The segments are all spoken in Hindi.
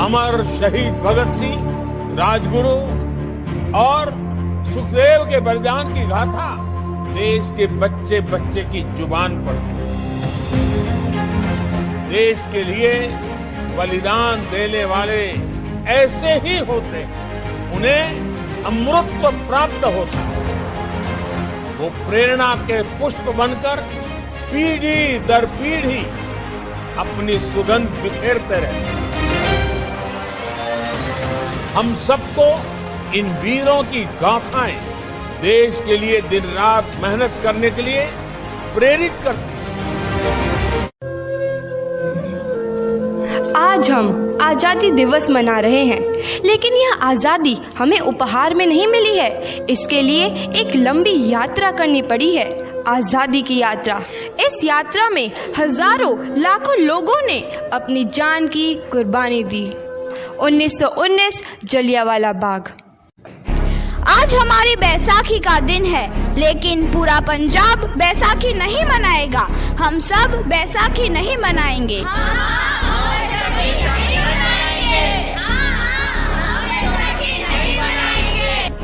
अमर शहीद भगत सिंह, राजगुरु और सुखदेव के बलिदान की गाथा देश के बच्चे बच्चे की जुबान पर देश के लिए बलिदान देने वाले ऐसे ही होते हैं, उन्हें अमृत प्राप्त होता है। वो प्रेरणा के पुष्प बनकर पीढ़ी दर पीढ़ी अपनी सुगंध बिखेरते रहते हैं। हम सबको इन वीरों की गाथाएं देश के लिए दिन रात मेहनत करने के लिए प्रेरित करती हैं। आज हम आजादी दिवस मना रहे हैं, लेकिन यह आजादी हमें उपहार में नहीं मिली है। इसके लिए एक लंबी यात्रा करनी पड़ी है, आजादी की यात्रा। इस यात्रा में हजारों लाखों लोगों ने अपनी जान की कुर्बानी दी। 1919 जलियांवाला बाग। आज हमारी बैसाखी का दिन है, लेकिन पूरा पंजाब बैसाखी नहीं मनाएगा। हम सब बैसाखी नहीं मनाएंगे।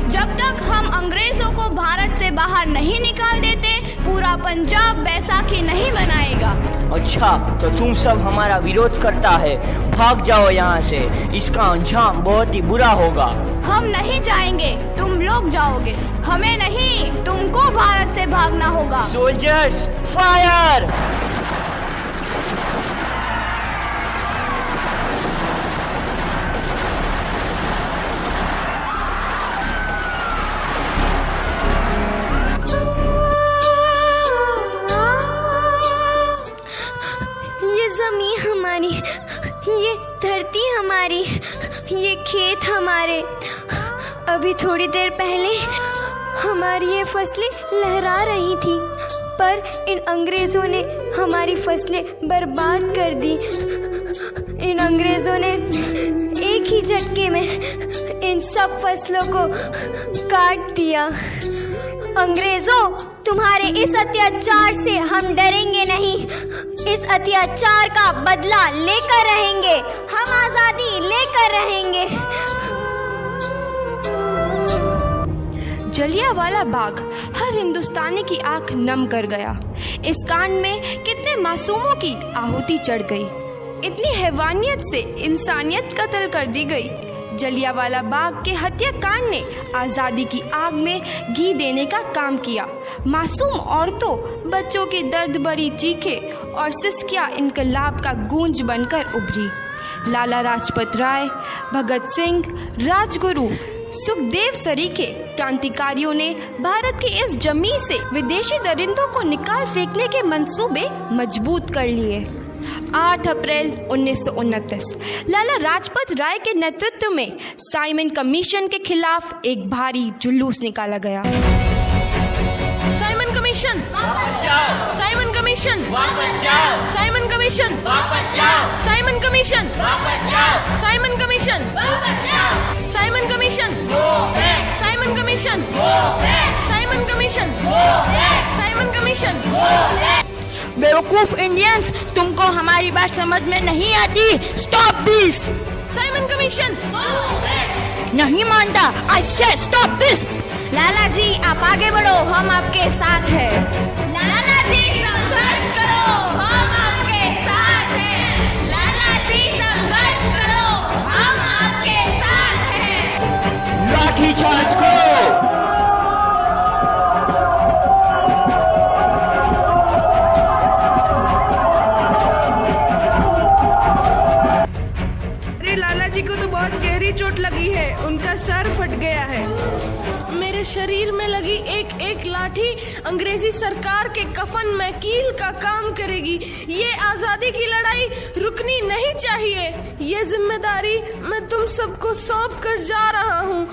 जब तक हम अंग्रेजों को भारत से बाहर नहीं निकाल देते, पूरा पंजाब बैसाखी नहीं मनाएगा। अच्छा, तो तुम सब हमारा विरोध करता है, भाग जाओ यहाँ से, इसका अंजाम बहुत ही बुरा होगा। हम नहीं जाएंगे, तुम लोग जाओगे। हमें नहीं, तुमको भारत से भागना होगा। Soldiers, fire! ज़मीन हमारी, ये धरती हमारी, ये खेत हमारे। अभी थोड़ी देर पहले हमारी ये फसलें लहरा रही थी, पर इन अंग्रेज़ों ने हमारी फसलें बर्बाद कर दी। इन अंग्रेज़ों ने एक ही झटके में इन सब फसलों को काट दिया। अंग्रेज़ों, तुम्हारे इस अत्याचार से हम डरेंगे नहीं। इस अत्याचार का बदला लेकर रहेंगे। हम आजादी लेकर रहेंगे। जलियांवाला बाग हर हिंदुस्तानी की आंख नम कर गया। इस कांड में कितने मासूमों की आहुति चढ़ गई। इतनी हैवानियत से इंसानियत कत्ल कर दी गई। जलियांवाला बाग के हत्याकांड ने आज़ादी की आग में घी देने का काम किया। मासूम औरतों, बच्चों की दर्द भरी चीखें और सिसकियां इनकलाब का गूंज बनकर उभरी। लाला लाजपत राय, भगत सिंह, राजगुरु, सुखदेव सरीखे क्रांतिकारियों ने भारत की इस जमीन से विदेशी दरिंदों को निकाल फेंकने के मंसूबे मजबूत कर लिए। 8 अप्रैल 1929 लाला लाजपत राय के नेतृत्व में साइमन कमीशन के खिलाफ एक भारी जुलूस निकाला गया। साइमन कमीशन वापस जाओ। साइमन कमीशन वापस जाओ। साइमन कमीशन वापस जाओ। साइमन कमीशन वापस जाओ। साइमन कमीशन वापस जाओ। Simon commission go back. Simon commission go back. Simon commission go back. Simon commission go back. बेवकूफ इंडियंस, तुमको हमारी बात समझ में नहीं आती। Stop this. Simon commission go back. नहीं मानता। आई से स्टॉप दिस। लाला जी, आप आगे बढ़ो, हम आपके साथ हैं। लाला जी, संघर्ष करो, हम आपके साथ हैं। लाला जी, संघर्ष करो, हम आपके साथ हैं। लाठी चार्ज करो। को तो बहुत गहरी चोट लगी है, उनका सर फट गया है। मेरे शरीर में लगी एक एक लाठी अंग्रेजी सरकार के कफन में कील का काम करेगी। ये आजादी की लड़ाई रुकनी नहीं चाहिए। ये जिम्मेदारी मैं तुम सबको सौंप कर जा रहा हूँ।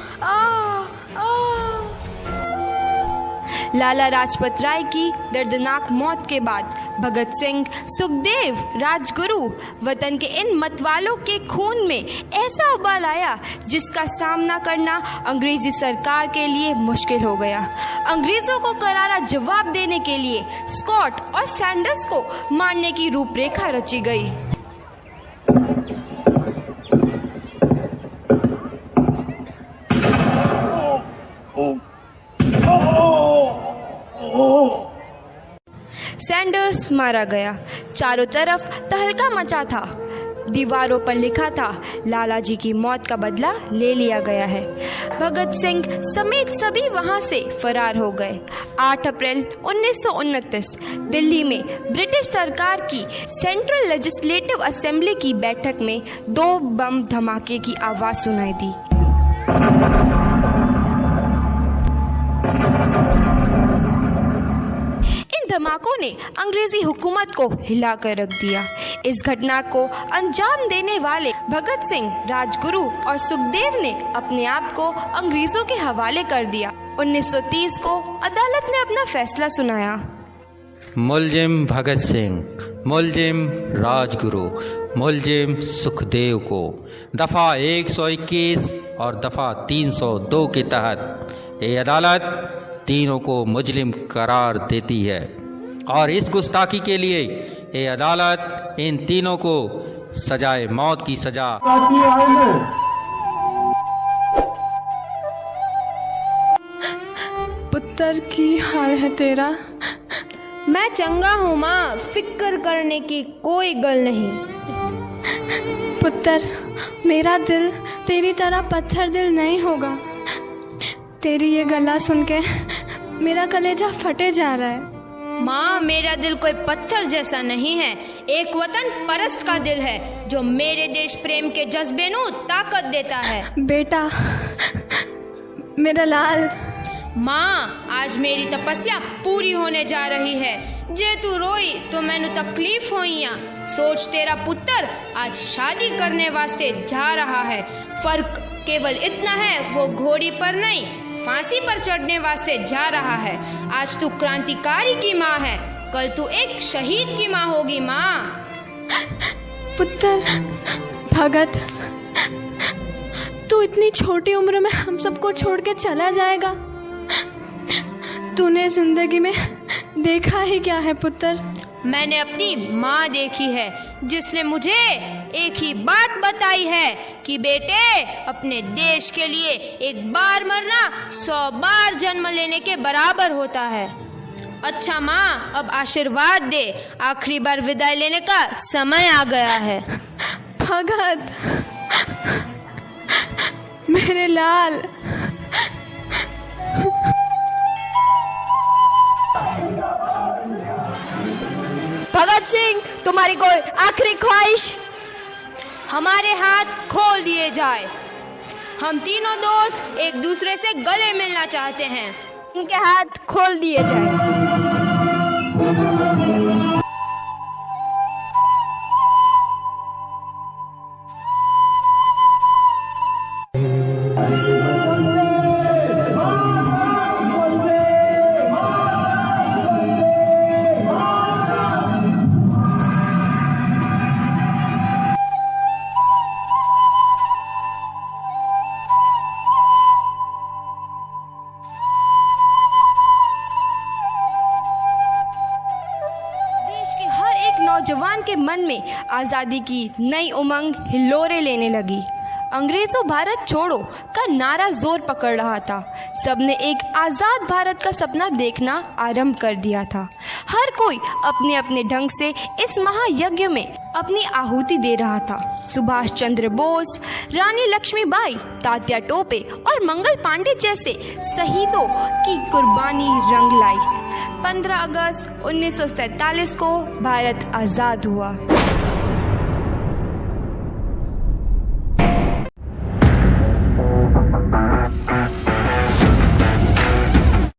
लाला लाजपत राय की दर्दनाक मौत के बाद भगत सिंह, सुखदेव, राजगुरु वतन के इन मतवालों के खून में ऐसा उबाल आया जिसका सामना करना अंग्रेजी सरकार के लिए मुश्किल हो गया। अंग्रेजों को करारा जवाब देने के लिए स्कॉट और सैंडर्स को मारने की रूपरेखा रची गई। वापस मारा गया। चारों तरफ तहलका मचा था। दीवारों पर लिखा था, लाला जी की मौत का बदला ले लिया गया है। भगत सिंह समेत सभी वहां से फरार हो गए। 8 अप्रैल 1929 दिल्ली में ब्रिटिश सरकार की सेंट्रल लेजिस्लेटिव असेंबली की बैठक में 2 बम धमाके की आवाज सुनाई दी। धमाकों ने अंग्रेजी हुकूमत को हिलाकर रख दिया। इस घटना को अंजाम देने वाले भगत सिंह, राजगुरु और सुखदेव ने अपने आप को अंग्रेजों के हवाले कर दिया। 1930 को अदालत ने अपना फैसला सुनाया। मुलजिम भगत सिंह, मुलजिम राजगुरु, मुलजिम सुखदेव को दफा 121 और दफा 302 के तहत ये अदालत तीनों को मुजरिम करार देती है और इस गुस्ताखी के लिए ये अदालत इन तीनों को सजाए मौत की सजा। पुत्र की हाल है तेरा? मैं चंगा हूँ माँ, फिक्र करने की कोई गल नहीं। पुत्र, मेरा दिल तेरी तरह पत्थर दिल नहीं होगा। तेरी ये गला सुन के मेरा कलेजा फटे जा रहा है। माँ, मेरा दिल कोई पत्थर जैसा नहीं है, एक वतन परस्त का दिल है जो मेरे देश प्रेम के जज्बे को ताकत देता है। बेटा, मेरा लाल। माँ, आज मेरी तपस्या पूरी होने जा रही है। जे तू रोई तो मैनू तकलीफ होइया। सोच, तेरा पुत्र आज शादी करने वास्ते जा रहा है। फर्क केवल इतना है, वो घोड़ी पर नहीं फांसी पर चढ़ने वास्ते जा रहा है। आज तू क्रांतिकारी की माँ है, कल तू एक शहीद की माँ होगी। माँ। पुत्र भगत, तू इतनी छोटी उम्र में हम सबको छोड़ के चला जाएगा? तूने जिंदगी में देखा ही क्या है पुत्र? मैंने अपनी माँ देखी है, जिसने मुझे एक ही बात बताई है कि बेटे, अपने देश के लिए एक बार मरना 100 बार जन्म लेने के बराबर होता है। अच्छा माँ, अब आशीर्वाद दे, आखिरी बार विदाई लेने का समय आ गया है। भगत, मेरे लाल। भगत सिंह, तुम्हारी कोई आखिरी ख्वाहिश? हमारे हाथ खोल दिए जाए। हम तीनों दोस्त एक दूसरे से गले मिलना चाहते हैं। इनके हाथ खोल दिए जाए। नौजवान के मन में आजादी की नई उमंग हिलोरे लेने लगी। अंग्रेजों भारत छोड़ो का नारा जोर पकड़ रहा था। सबने एक आजाद भारत का सपना देखना आरंभ कर दिया था। हर कोई अपने अपने ढंग से इस महायज्ञ में अपनी आहुति दे रहा था। सुभाष चंद्र बोस, रानी लक्ष्मीबाई, तात्या टोपे और मंगल पांडे जैसे शहीदों की कुर्बानी रंग लाई। 15 अगस्त 1947 को भारत आजाद हुआ।